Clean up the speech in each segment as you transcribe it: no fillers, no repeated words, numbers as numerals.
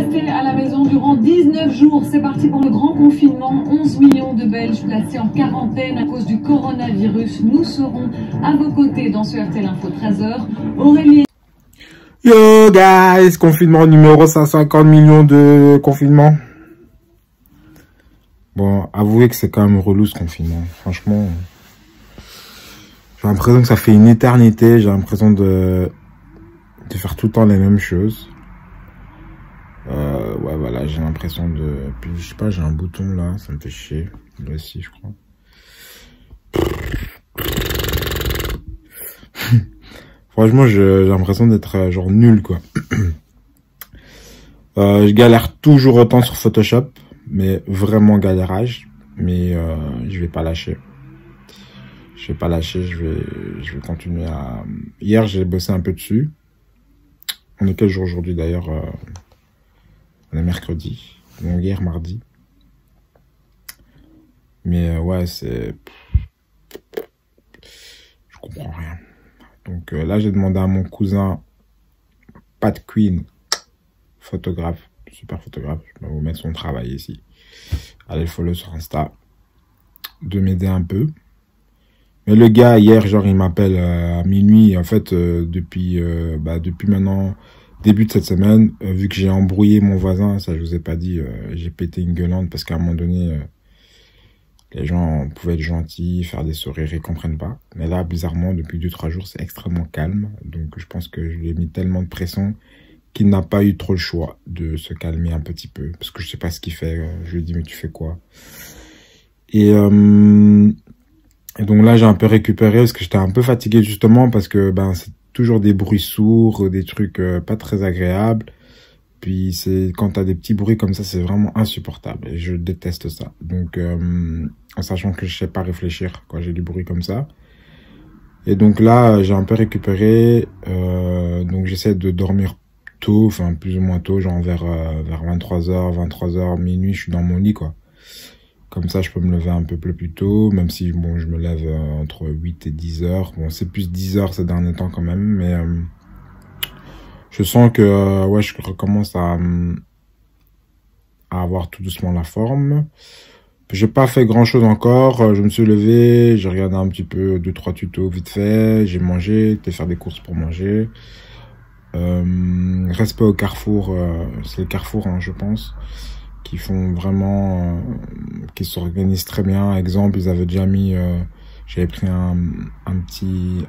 rester à la maison durant 19 jours. C'est parti pour le grand confinement. 11 millions de Belges placés en quarantaine à cause du coronavirus. Nous serons à vos côtés dans ce RTL Info 13h. Aurélie. Yo guys, confinement numéro 150 millions de confinement. Bon, avouez que c'est quand même relou ce confinement. Franchement, j'ai l'impression que ça fait une éternité. J'ai l'impression de faire tout le temps les mêmes choses. Ouais, voilà, j'ai l'impression de... Puis, je sais pas, j'ai un bouton là, ça me fait chier. Là aussi, je crois. Franchement, j'ai l'impression d'être genre nul, quoi. Je galère toujours autant sur Photoshop, mais vraiment galérage. Mais je vais pas lâcher. Je vais pas lâcher, je vais continuer à... Hier, j'ai bossé un peu dessus. On est quel jour aujourd'hui d'ailleurs? On est mercredi. Donc hier, mardi. Mais ouais, c'est... Je comprends rien. Donc là, j'ai demandé à mon cousin Pat Queen, photographe, super photographe, je vais vous mettre son travail ici. Allez le follow sur Insta, de m'aider un peu. Mais le gars, hier, genre, il m'appelle à minuit. En fait, depuis maintenant, début de cette semaine, vu que j'ai embrouillé mon voisin, ça je vous ai pas dit, j'ai pété une gueulante parce qu'à un moment donné, les gens pouvaient être gentils, faire des sourires, ils comprennent pas. Mais là, bizarrement, depuis 2-3 jours, c'est extrêmement calme. Donc, je pense que je lui ai mis tellement de pression qu'il n'a pas eu trop le choix de se calmer un petit peu. Parce que je sais pas ce qu'il fait. Je lui ai dit, mais tu fais quoi? Et donc là, j'ai un peu récupéré parce que j'étais un peu fatigué justement parce que ben c'est toujours des bruits sourds, des trucs pas très agréables. Puis c'est quand t'as des petits bruits comme ça, c'est vraiment insupportable et je déteste ça. Donc en sachant que je sais pas réfléchir quand j'ai du bruit comme ça. Et donc là, j'ai un peu récupéré. Donc j'essaie de dormir tôt, enfin plus ou moins tôt, genre vers 23h, minuit, je suis dans mon lit quoi. Comme ça, je peux me lever un peu plus tôt, même si bon, je me lève entre 8 et 10 heures. Bon, c'est plus 10 heures ces derniers temps quand même, mais je sens que ouais, je recommence à avoir tout doucement la forme. J'ai pas fait grand chose encore. Je me suis levé, j'ai regardé un petit peu 2-3 tutos vite fait. J'ai mangé, été faire des courses pour manger. Respect au Carrefour, c'est le Carrefour, hein, je pense, qui font vraiment, qui s'organisent très bien. Exemple, ils avaient déjà mis, j'avais pris un petit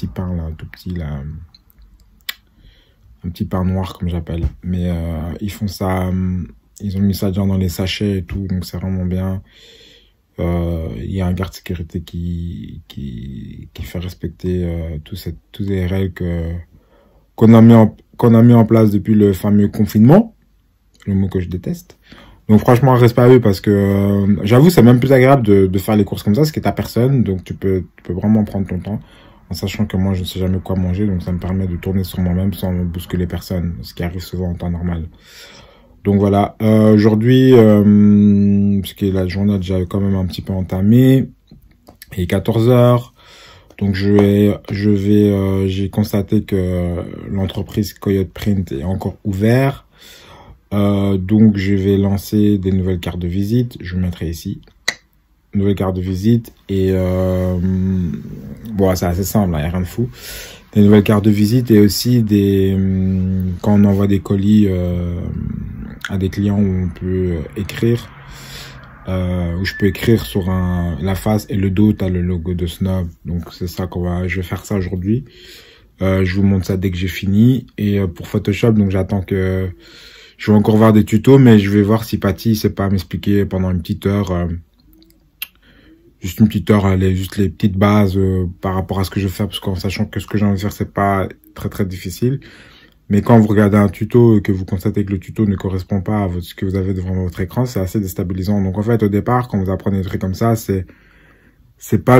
pain là, tout petit là, un petit pain noir comme j'appelle. Mais ils font ça, ils ont mis ça déjà dans les sachets et tout, donc c'est vraiment bien. Il y a un garde de sécurité qui fait respecter toutes les règles qu'on a mis en place depuis le fameux confinement, le mot que je déteste. Donc franchement, respect à eux parce que j'avoue, c'est même plus agréable de faire les courses comme ça, parce que t'as personne, donc tu peux vraiment prendre ton temps, en sachant que moi je ne sais jamais quoi manger, donc ça me permet de tourner sur moi-même sans me bousculer personne, ce qui arrive souvent en temps normal. Donc voilà, aujourd'hui, parce que la journée a déjà quand même un petit peu entamé, il est 14 heures. Donc j'ai constaté que l'entreprise Coyote Print est encore ouverte. Donc je vais lancer des nouvelles cartes de visite. Je vous mettrai ici. Nouvelles cartes de visite. Et bon, c'est assez simple, il n'y a rien de fou. Des nouvelles cartes de visite et aussi quand on envoie des colis à des clients où on peut écrire. Où je peux écrire sur la face et le dos, t'as le logo de Snob. Donc c'est ça je vais faire ça aujourd'hui. Je vous montre ça dès que j'ai fini. Et pour Photoshop, donc j'attends que je vais encore voir des tutos, mais je vais voir si Patty sait pas m'expliquer pendant une petite heure. Juste une petite heure, juste les petites bases par rapport à ce que je fais, parce qu'en sachant que ce que j'ai envie de faire, c'est pas très difficile. Mais quand vous regardez un tuto et que vous constatez que le tuto ne correspond pas à ce que vous avez devant votre écran, c'est assez déstabilisant. Donc en fait, au départ, quand vous apprenez des trucs comme ça, c'est pas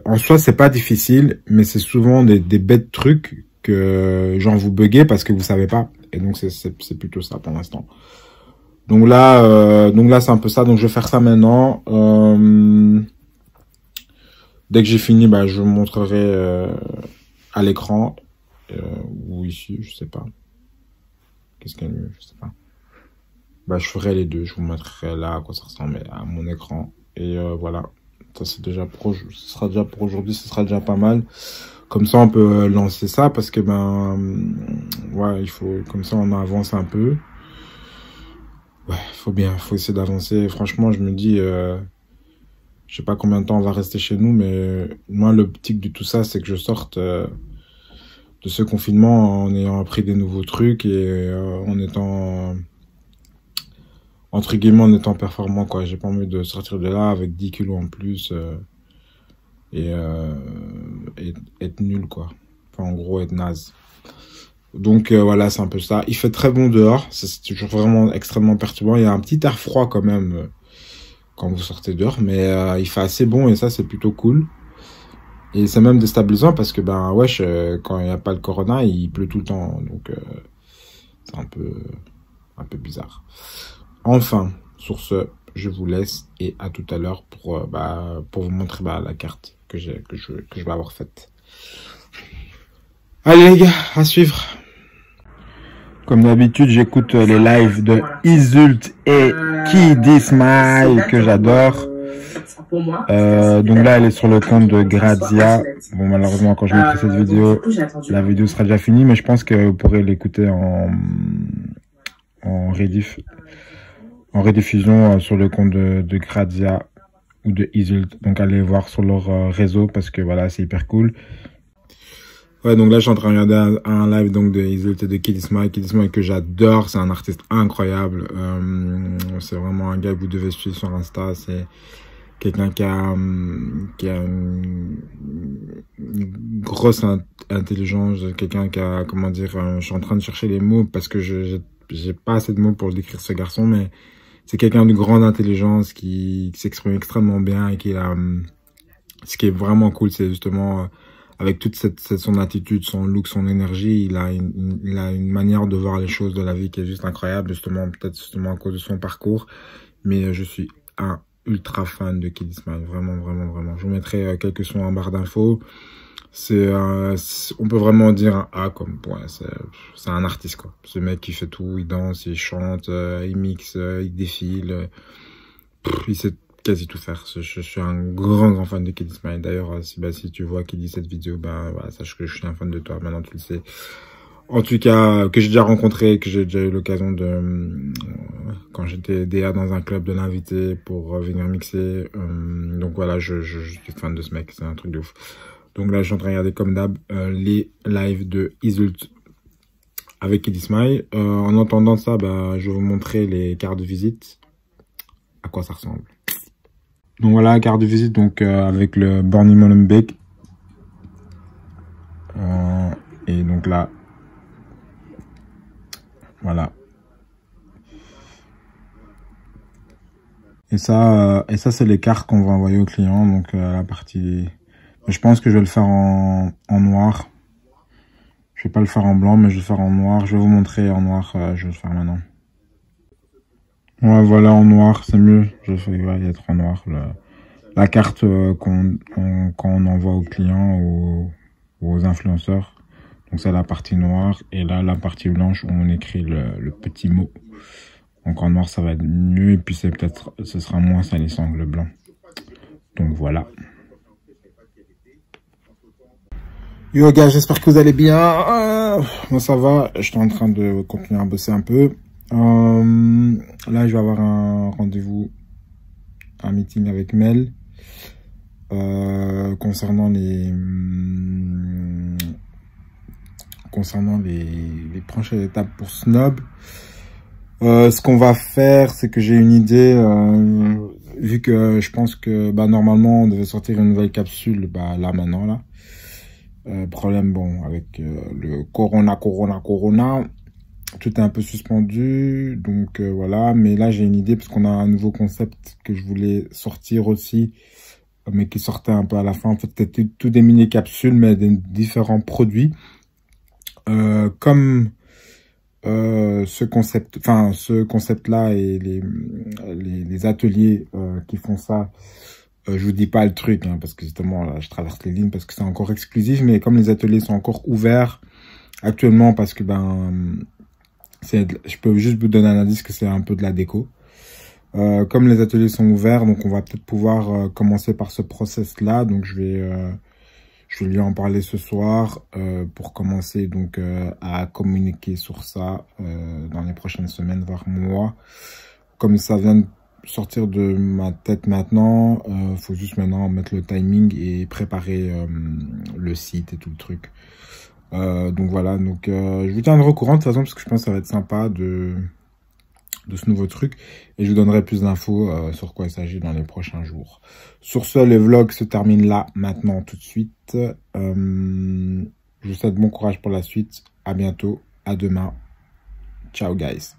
en soi, c'est pas difficile, mais c'est souvent des bêtes trucs que genre vous buguez parce que vous savez pas. Et donc c'est plutôt ça pour l'instant. Donc là c'est un peu ça. Donc je vais faire ça maintenant. Dès que j'ai fini, bah je vous montrerai à l'écran. Ou ici, je sais pas. qu'est-ce qui est le mieux, je sais pas. Bah, je ferai les deux, je vous montrerai là à quoi ça ressemble à mon écran. Et voilà, ça c'est déjà ce sera déjà pour aujourd'hui, ce sera déjà pas mal. Comme ça, on peut lancer ça parce que ouais, il faut, comme ça, on avance un peu. Ouais, faut essayer d'avancer. Franchement, je me dis, je sais pas combien de temps on va rester chez nous, mais moi, l'optique de tout ça, c'est que je sorte de ce confinement en ayant appris des nouveaux trucs et en étant, entre guillemets, en étant performant, quoi. J'ai pas envie de sortir de là avec 10 kilos en plus et être nul, quoi. Enfin, en gros, être naze. Donc voilà, c'est un peu ça. Il fait très bon dehors, c'est toujours vraiment extrêmement perturbant. Il y a un petit air froid quand même quand vous sortez dehors, mais il fait assez bon et ça c'est plutôt cool. Et c'est même déstabilisant parce que wesh, quand il n'y a pas le corona, il pleut tout le temps, donc c'est un peu bizarre. Enfin, sur ce, je vous laisse et à tout à l'heure pour vous montrer la carte que je vais avoir faite. Allez les gars, à suivre. Comme d'habitude, j'écoute les lives de Isult et Kiddy Smile que j'adore. Donc là, elle est sur le compte de Grazia. Bon, malheureusement, quand je mettrai cette vidéo, la vidéo sera déjà finie, mais je pense que vous pourrez l'écouter en rediffusion sur le compte de Grazia ou de Isult. Donc allez voir sur leur réseau parce que voilà, c'est hyper cool. Ouais, donc là, je suis en train de regarder un live donc de Isult et de Kiddy Smile. Kiddy Smile que j'adore, c'est un artiste incroyable. C'est vraiment un gars que vous devez suivre sur Insta. C'est quelqu'un qui a une grosse intelligence, quelqu'un qui a, comment dire, je suis en train de chercher les mots parce que j'ai pas assez de mots pour décrire ce garçon, mais c'est quelqu'un de grande intelligence qui s'exprime extrêmement bien et qui a, ce qui est vraiment cool, c'est justement, avec toute son attitude, son look, son énergie, il a une manière de voir les choses de la vie qui est juste incroyable, peut-être justement à cause de son parcours. Mais je suis un ultra fan de Kiddy Smile, vraiment, vraiment, vraiment. Je vous mettrai quelques sons en barre d'infos. On peut vraiment dire un A comme, ouais, c'est un artiste, quoi. Ce mec qui fait tout, il danse, il chante, il mixe, il défile, il sait quasi tout faire. Je suis un grand fan de Kiddy Smile. D'ailleurs, si tu vois Kiddy cette vidéo, voilà, sache que je suis un fan de toi. Maintenant, tu le sais. En tout cas, que j'ai déjà rencontré, que j'ai déjà eu l'occasion de, quand j'étais DA dans un club, de l'inviter pour venir mixer. Donc voilà, je suis fan de ce mec. C'est un truc de ouf. Donc là, je suis en train de regarder comme d'hab les lives de Isult avec Kiddy Smile. En entendant ça, je vais vous montrer les cartes de visite, à quoi ça ressemble. Donc voilà, carte de visite donc avec le Barney Molenbeek. Et donc là, voilà. Et ça c'est les cartes qu'on va envoyer au client. Donc la partie, je pense que je vais le faire en noir. Je vais pas le faire en blanc, mais je vais le faire en noir. Je vais vous montrer en noir. Je vais le faire maintenant. Ouais, voilà, en noir, c'est mieux. Je vais être en noir. La carte quand on envoie aux clients ou aux influenceurs. Donc c'est la partie noire. Et là, la partie blanche où on écrit le petit mot. Donc en noir, ça va être mieux. Et puis ce sera moins salissant que le blanc. Donc voilà. Yo gars, j'espère que vous allez bien. Moi ça va, j'étais en train de continuer à bosser un peu. Là je vais avoir un rendez-vous, un meeting avec Mel concernant les prochaines étapes pour Snob. Ce qu'on va faire, c'est que j'ai une idée, vu que je pense que normalement on devait sortir une nouvelle capsule là maintenant là. Problème bon avec le corona, tout est un peu suspendu, donc voilà. Mais là j'ai une idée parce qu'on a un nouveau concept que je voulais sortir aussi, mais qui sortait un peu à la fin. En fait c'était tout des mini capsules mais des différents produits, comme ce concept là et les ateliers qui font ça. Je vous dis pas le truc, parce que justement, là, je traverse les lignes parce que c'est encore exclusif. Mais comme les ateliers sont encore ouverts actuellement, parce que Je peux juste vous donner un indice que c'est un peu de la déco. Comme les ateliers sont ouverts, donc on va peut-être pouvoir commencer par ce process-là. Donc je vais lui en parler ce soir pour commencer donc à communiquer sur ça dans les prochaines semaines, voire mois. Comme ça vient de sortir de ma tête maintenant, faut juste maintenant mettre le timing et préparer le site et tout le truc. Donc voilà, donc je vous tiendrai au courant de toute façon parce que je pense que ça va être sympa de ce nouveau truc et je vous donnerai plus d'infos sur quoi il s'agit dans les prochains jours. Sur ce, le vlog se termine là maintenant tout de suite. Je vous souhaite bon courage pour la suite. À bientôt, à demain. Ciao guys.